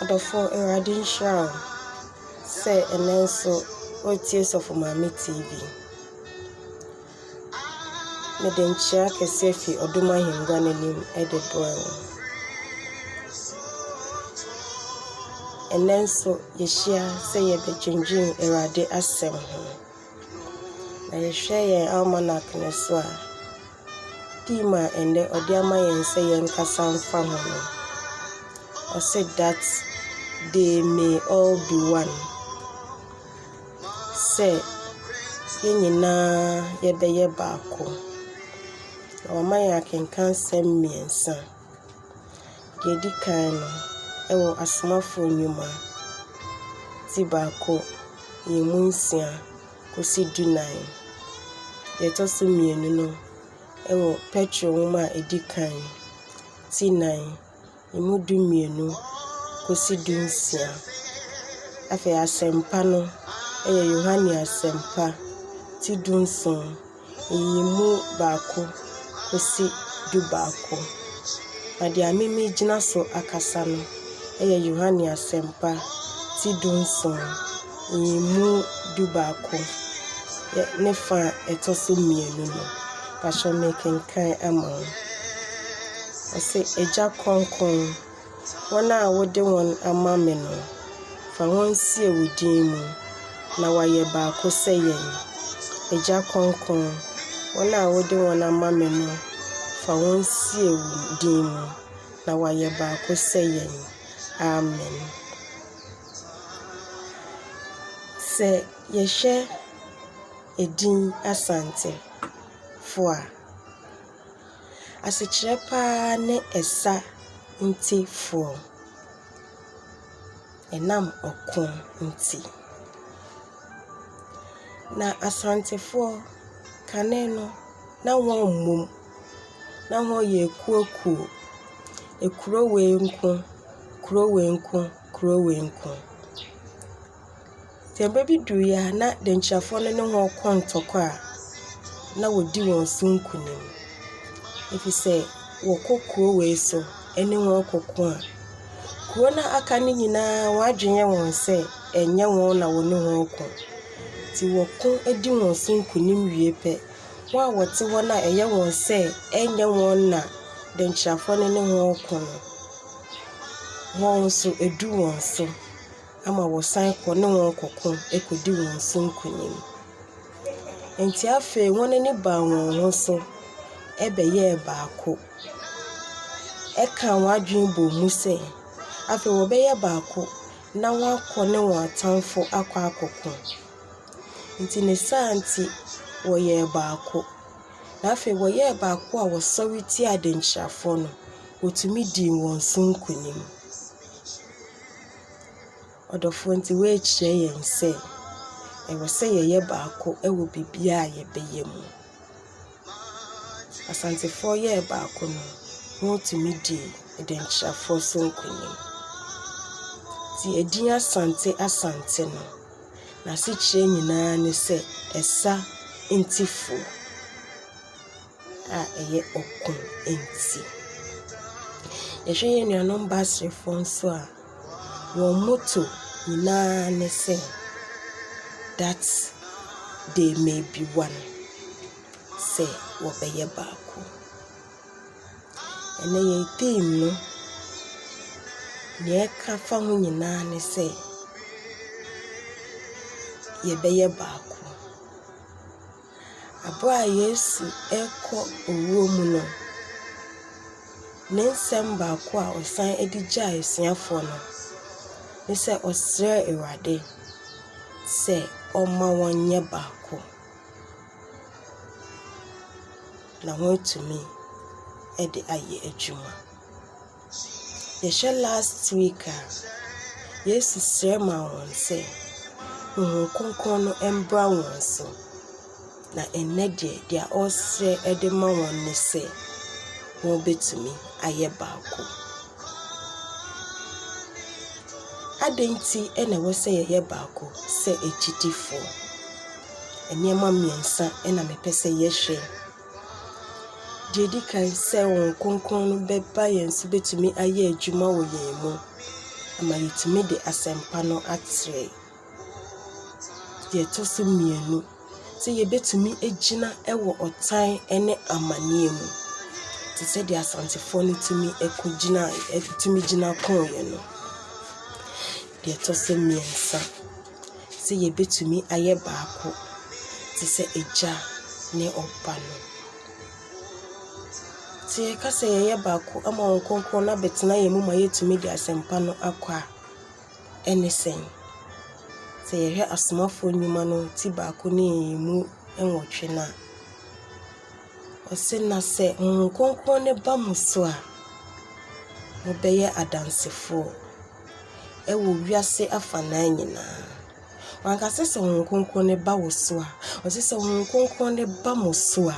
Before Eradin Show, say and also what tears of Mammy TV. Madam Chair Casefi or do my him running him at the boil. And then so Yeshia say a bit changing Erade asem him. Now you share your almanac Neswa. Tima and the Odiama and say and Cassam family. I said that they may all be one. Say, Yenina Yebeye Bako. Or my can send me and son. Yedi Kano, Ewo Asmafo Numa. Tibako, Yemunsia, Kosi Dunai. Yetosu Mienuno, Ewo Petro Uma Edikan. T9, Imudu Mienu. Kosi dunsia afi asempa no Yohane asempa ti dunson yimu baako kosi du baako ade amemi gina so akasa no Yohane asempa ti dunson yimu du baako ne fa etoso mienu no passion making kan amon I say eja konkon Wana wode won amame no fa won sie wudin mu na waye baako seyen eja konkon wana wode won amame no fa won sie wudin mu na waye baako seyen amen se yehye edin asante fo a asechire pa ne esa nti fo enam okon nti na asantefo kaneno na won mum na ho ye kuoku ekuro wenku kuro wenku tembe bi duya na denchafo no ne ho kontoko a na wodi won sunkunim if say wo kokuro we so ene won kokko a kuro na aka ni nyina wadwenye won se enye won na woni won ko ti woko edi won sunkunim wie pe wa wote won a eye won se enye won na denchafo ne ne won ko no won so edu won so ama wo san ko ne won kokko ekodi won sunkunim enti afa won ne ba won ho so ebeye baako eka wadwen bo mu se afi wo beye baako na wakọ ne watanfo akọ akọkọ nti ne santi wo ye baako na afi wo ye baako a wo sawiti adenchafo no otumi di won sunkunim odofo nti we kire yen se e wo se ye baako e wo bibia ye beye mu asante fo ye baako no wotumi di adenchafo sunkunim ti edin asante no na se kire nyina ne se esa ntifo a eye okun enti yehwe nuanom basrefo nso a won moto nyina ne se that they may be one say wo beye baako ene ye team no ne ka fa ho nyina ne se ye beye baako abua Yesu eko owo mu no ne nsem baako a osan edigya esuafo no ne se osre Ewade se oma wonye baako na wotumi ede aye adwuma yeshe last week Yesu srema won se konkon no embra won so na enede dia osre ede ma won ne se won betumi aye baako adenti ene wo se ye baako se echidifo enema miensa ena mepese yehwe Dedi kan se won konkon no beba yensu betumi aye adwuma wo yen mu ama yɛtumi de asɛmpa no atrɛ. Deɛ ɛtɔ so mmienu sɛ yɛbɛtumi agyina ɛwɔ ɔtan ne amanneɛ mu. Te sɛ deɛ asantefoɔ no tumi gyina kɔɔeɛ no. Deɛ ɛtɔ so mmiɛnsa sɛ yɛbɛtumi ayɛ baako te sɛ agya ne ɔba no. Sɛ yɛka sɛ yɛyɛ baako ama wɔn kronkron na bɛtena yɛn mu ma yɛtumi de asɛmpa no akɔ a, ɛne sɛn. Sɛ yɛhwɛ asomafoɔ nnwuma no ti baako ne yɛn mu nwɔtwe no a, ɔse na sɛ wɔn kronkron ne ba mo so a, mobɛyɛ adansefoɔ ɛwɔ wiase afanan nyinaa. Wankasa sɛ wɔn kronkron ne ba wo so a, ɔse sɛ wɔn kronkron ne ba mo so a,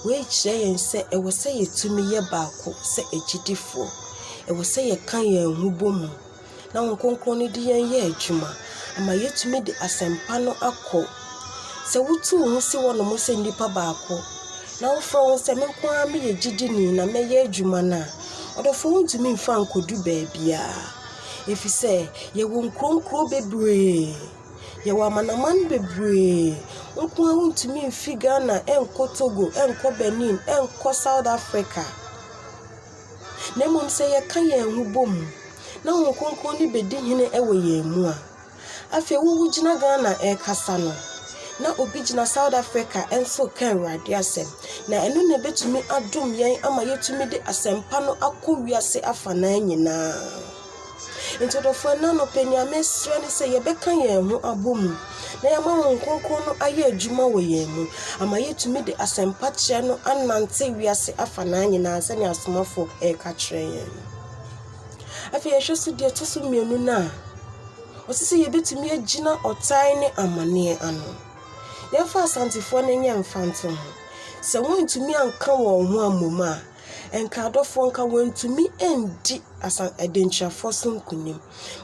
wei kyerɛ yɛn sɛ ɛwɔ sɛ yɛtumi yɛ baako sɛ agyidifoɔ. Ɛwɔ sɛ yɛka yɛn ho bɔ mu na wɔn kronkron ne de yɛn yɛ adwuma ama yɛtumi de asɛmpa no akɔ. Sɛ wotu wo ho si wɔ no mo sɛ nnipa baako na wofrɛ wo sɛ me nko ara meyɛ gyidini na mɛyɛ adwuma no a, ɔdɔfo wontumi mfa nkɔdu baabiara. Ɛfiri sɛ yɛwɔ nkronkro bebree, yɛwɔ amanaman bebree. Nko ara wontumi mfi Ghana ɛnkɔ Togo, ɛnkɔ Benin, ɛnkɔ South Africa. Na mmom sɛ yɛka yɛn ho bɔ mu na wɔn kronkron ne bɛdi hene ɛwɔ yɛn mu a, afei wo gyina Ghana ɛkasa no na obi gyina South Africa ɛnso ka Awurade asɛm, na ɛno na ɛbɛtumi adom yɛn ama yɛtumi de asɛmpa no akɔ wiase afanan nyinaa. Nti ɔdɔfoɔ na no pɛnya mesrɛ ne sɛ yɛbɛka yɛn ho abɔ mu na yɛma wɔn kronkron no ayɛ adwuma wɔ yɛn mu ama yɛtumi de asɛmpa kyerɛ no anante wiase afanan nyinaa sɛnea asomafoɔ ɛka kyerɛ yɛn. Afei yɛhwɛ so deɛ ɛtɔ so mmienu no a, ɔse sɛ yɛbɛtumi agyina ɔtan ne amanneɛ ano. Yɛmfa asantefoɔ no nyɛ mfante ho. Sɛ wɔntumi anka wɔn ho ammom a, ɛnka adɔfoɔ nka wɔntumi ɛndi adentuafoɔ so nkunim.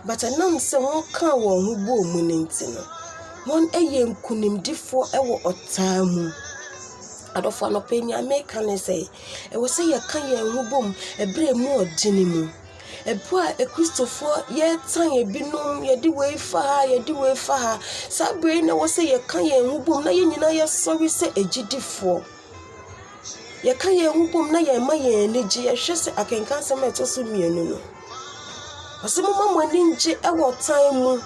But ɛnam sɛ wɔnka wɔn ho bɔɔ mu no nti no, wɔn ɛyɛ nkunimdifoɔ ɛwɔ ɔtan mu. Adɔfoɔ no pɛnya meka ne sɛ ɛwɔ sɛ yɛka yɛn ho bom ɛberɛ mu ɔdene mu. Ɛpo a ekristofoɔ yɛtan ebinom yɛde wei fa ha yɛde wei fa ha. Saa bere na ɛwɔ sɛ yɛka yɛn ho bom na yɛn nyinaa yɛsɔre sɛ agyidifoɔ. Yɛka yɛn ho bom na yɛma yɛn ani gye. Yɛhwɛ sɛ akenka nsɛm a ɛtɔ so mmienu no, ɔsɛ momma mo ani ngye ɛwɔ ɔtan mu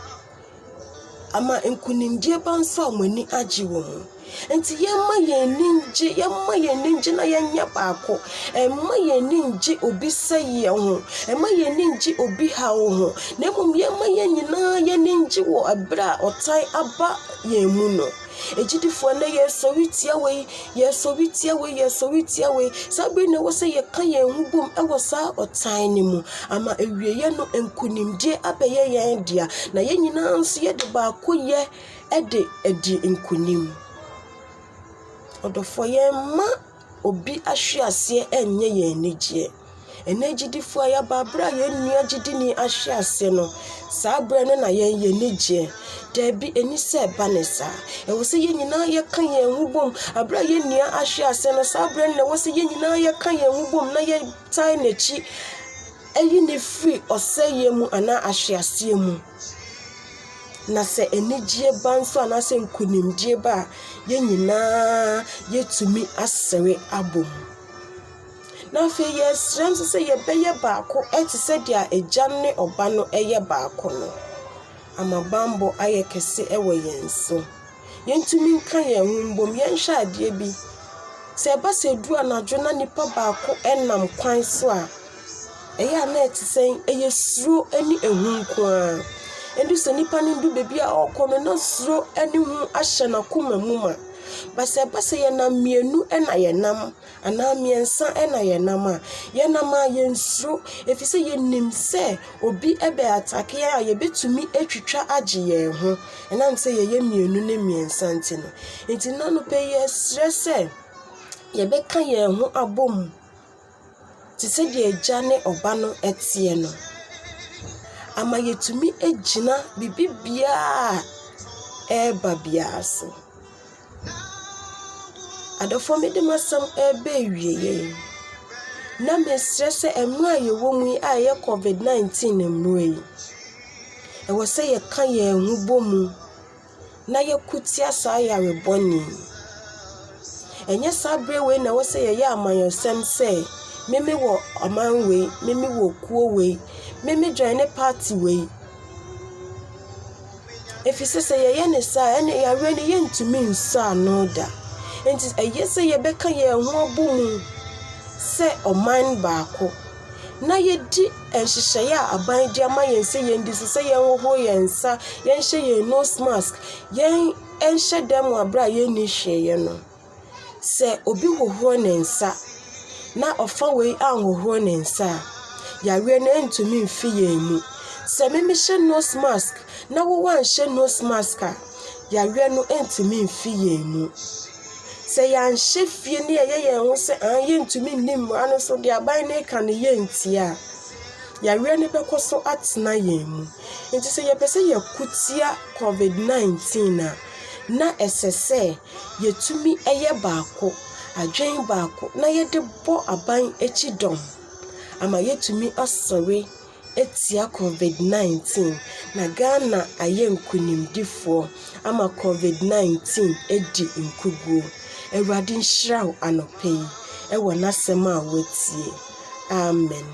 ama nkunimdie ba nso a mo ani agye wɔ mu. Nti yɛma yɛn ani ngye na yɛnyɛ baako. Ɛma yɛn ani ngye obi sɛ yɛn ho, ɛma yɛn ani ngye obi ha wo ho, na mmom yɛma yɛn nyinaa yɛn ani ngye wɔ ɛberɛ a ɔtan aba yɛn mu no. Agyidifoɔ na yɛsɔre tia wei, yɛsɔre tia wei, yɛsɔre tia wei. Saa bere na ɛwɔ sɛ yɛka yɛn ho bom ɛwɔ saa ɔtan no mu ama awieɛ no nkunimdie abɛyɛ yɛn dea, na yɛn nyinaa nso yɛde baako yɛ ɛde adi nkunim. Ɔdɔfoɔ yɛmma obi ahwe aseɛ ɛnyɛ yɛn anigyeɛ. Ɛnɛ agyidifoɔ a yɛaba abere a yɛn nua gyidini ahwe aseɛ no, saa bere no na yɛn yɛ anigyeɛ. Daabi ɛni sɛ ɛba ne saa. Ɛwɔ sɛ yɛn nyinaa yɛka yɛn ho bom abere a yɛn nua ahwe aseɛ no, saa bere no na ɛwɔ sɛ yɛn nyinaa yɛka yɛn ho bom na yɛtae n'akyi ɛyi ne firi ɔsɛeɛ mu anaa ahwe aseɛ mu. Na sɛ anigyeɛ ba nso anaasɛ nkunimdie ba a, yɛn nyinaa yɛtumi asɛre abɔ mu. Na afei yɛsrɛ nso sɛ yɛbɛyɛ baako ɛte sɛ deɛ agya ne ɔba no ɛyɛ baako no. Ama bambɔ ayɛ kɛse ɛwɔ yɛn so. Yɛntumi nka yɛn ho mbom yɛnhwɛ adeɛ bi. Sɛ ɛba sɛ du anadwo na nipa baako ɛnam kwan so a, ɛyɛ a na ɛte sɛn ɛyɛ suro ɛne ehu nko ara. Ɛndu sɛ nipa no ndu baabi a ɔkɔ no na suro ɛne hu ahyɛ n'akoma mu ma. Basa basa yɛnam mmienu ɛna yɛnam anaa mmiɛnsa ɛna yɛnam a yɛnam a yɛnsuro ɛfiri sɛ yɛnim sɛ obi ɛbɛ atake a yɛbɛtumi atwitwa agye yɛn ho ɛnam sɛ yɛyɛ mmienu ne mmiɛnsa nti no. Nti na no pɛ yɛsrɛ sɛ yɛbɛka yɛn ho abom te sɛ deɛ agya ne ɔba no ɛteɛ no. Ama yɛtumi agyina bibibia ɛba bia so. Adɔfoɔ mede masɛm ɛbɛ wie yɛn. na mesrɛ sɛ emra ye wo mu a ye COVID-19 emra yi ɛwɔ sɛ ye ka ye hu bomu na ye kutia saa yare bɔne enye sabre we na wo sɛ ye amanyɔsɛm sɛ meme wo aman we meme wo kuo we meme join party we efise sɛ ye ne saa ene yare ne ye ntumi nsa no da enti eye sɛ ye bɛka ye hu abomu sɛ ɔman baako na yedi enhyehyɛ a aban di ama yɛn sɛ yɛn di sɛ yɛn ho yɛn nsa yɛn hyɛ yɛn nose mask yɛn enhyɛ dem abra yɛn ni hwɛɛ no sɛ obi hohoro ne nsa na ɔfa wei anhohoro ne nsa yare na entumi mfi yɛn mu sɛ meme hyɛ nose mask na wo wan hyɛ nose mask a yare no entumi mfi yɛn mu sɛ yan hyɛ fie ne yɛyɛ ho sɛ yɛntumi nnim ano so de aban ne ka ne yɛntia yare ne bɛkɔ so atena yɛn mu nti sɛ yɛpɛ sɛ yɛkutia COVID-19 na ɛsɛ sɛ yɛtumi ɛyɛ baako adwen baako na yɛde bɔ aban akyi dɔm ama yɛtumi asɔre etia COVID-19 na Ghana ayɛ nkunimdifoɔ ama COVID-19 edi nkuguo Ewurade nhyira wo anɔpɛ yi ɛwɔ n'asɛm a watie amen